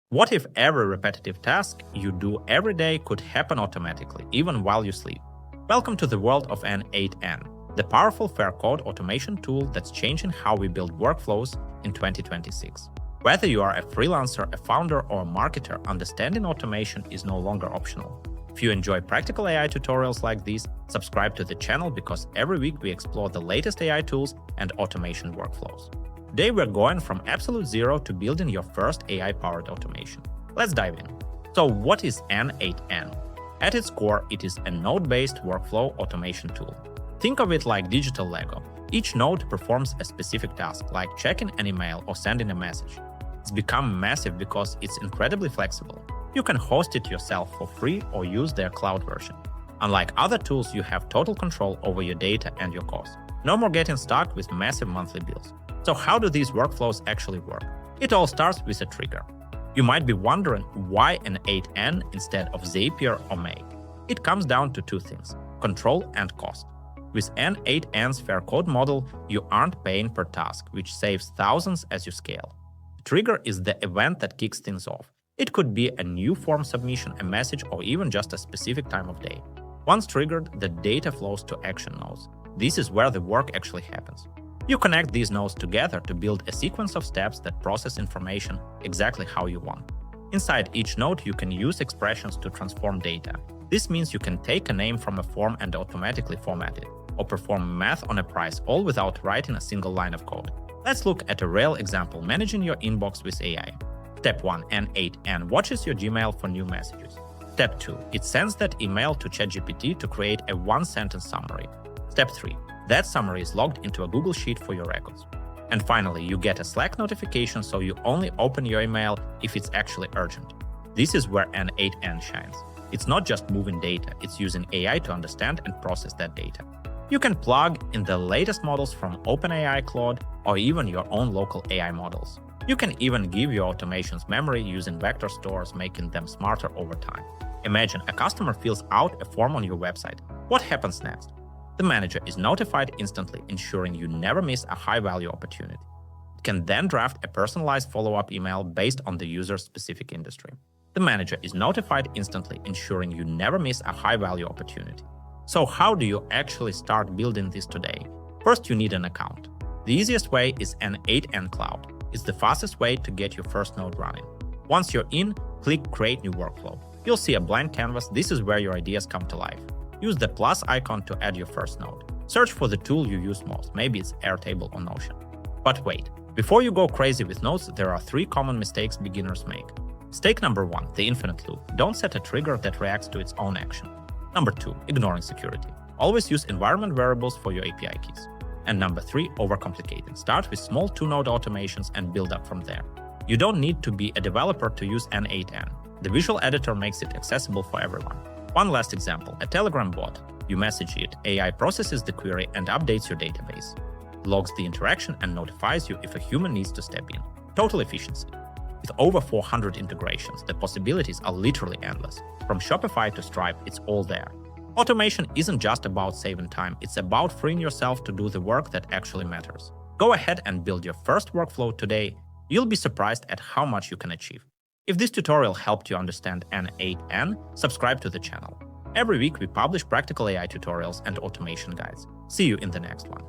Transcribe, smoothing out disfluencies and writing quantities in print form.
What if every repetitive task you do every day could happen automatically, even while you sleep? Welcome to the world of n8n, the powerful fair code automation tool that's changing how we build workflows in 2026. Whether you are a freelancer, a founder, or a marketer, understanding automation is no longer optional. If you enjoy practical AI tutorials like these, subscribe to the channel because every week we explore the latest AI tools and automation workflows. Today we're going from absolute zero to building your first AI-powered automation. Let's dive in. So what is n8n? At its core, it is a node-based workflow automation tool. Think of it like digital Lego. Each node performs a specific task, like checking an email or sending a message. It's become massive because it's incredibly flexible. You can host it yourself for free or use their cloud version. Unlike other tools, you have total control over your data and your costs. No more getting stuck with massive monthly bills. So how do these workflows actually work? It all starts with a trigger. You might be wondering why an 8n instead of Zapier or Make. It comes down to two things: control and cost. With n8n's fair code model, you aren't paying per task, which saves thousands as you scale. The trigger is the event that kicks things off. It could be a new form submission, a message, or even just a specific time of day. Once triggered, the data flows to action nodes. This is where the work actually happens. You connect these nodes together to build a sequence of steps that process information exactly how you want. Inside each node, you can use expressions to transform data. This means you can take a name from a form and automatically format it, or perform math on a price, all without writing a single line of code. Let's look at a real example: managing your inbox with AI. Step 1. n8n watches your Gmail for new messages. Step 2. It sends that email to ChatGPT to create a one-sentence summary. Step 3. That summary is logged into a Google Sheet for your records. And finally, you get a Slack notification, so you only open your email if it's actually urgent. This is where n8n shines. It's not just moving data, it's using AI to understand and process that data. You can plug in the latest models from OpenAI, Claude, or even your own local AI models. You can even give your automations memory using vector stores, making them smarter over time. Imagine a customer fills out a form on your website. What happens next? The manager is notified instantly, ensuring you never miss a high-value opportunity. It can then draft a personalized follow-up email based on the user's specific industry. The manager is notified instantly, ensuring you never miss a high-value opportunity. So how do you actually start building this today? First, you need an account. The easiest way is n8n Cloud. It's the fastest way to get your first node running. Once you're in, click Create New Workflow. You'll see a blank canvas. This is where your ideas come to life. Use the plus icon to add your first node. Search for the tool you use most. Maybe it's Airtable or Notion. But wait, before you go crazy with nodes, there are 3 common mistakes beginners make. Mistake number 1, the infinite loop. Don't set a trigger that reacts to its own action. Number 2, ignoring security. Always use environment variables for your API keys. And number 3, overcomplicating. Start with small 2-node automations and build up from there. You don't need to be a developer to use n8n. The visual editor makes it accessible for everyone. One last example, a Telegram bot. You message it, AI processes the query and updates your database, logs the interaction and notifies you if a human needs to step in. Total efficiency. With over 400 integrations, the possibilities are literally endless. From Shopify to Stripe, it's all there. Automation isn't just about saving time, it's about freeing yourself to do the work that actually matters. Go ahead and build your first workflow today. You'll be surprised at how much you can achieve. If this tutorial helped you understand n8n, subscribe to the channel. Every week we publish practical AI tutorials and automation guides. See you in the next one.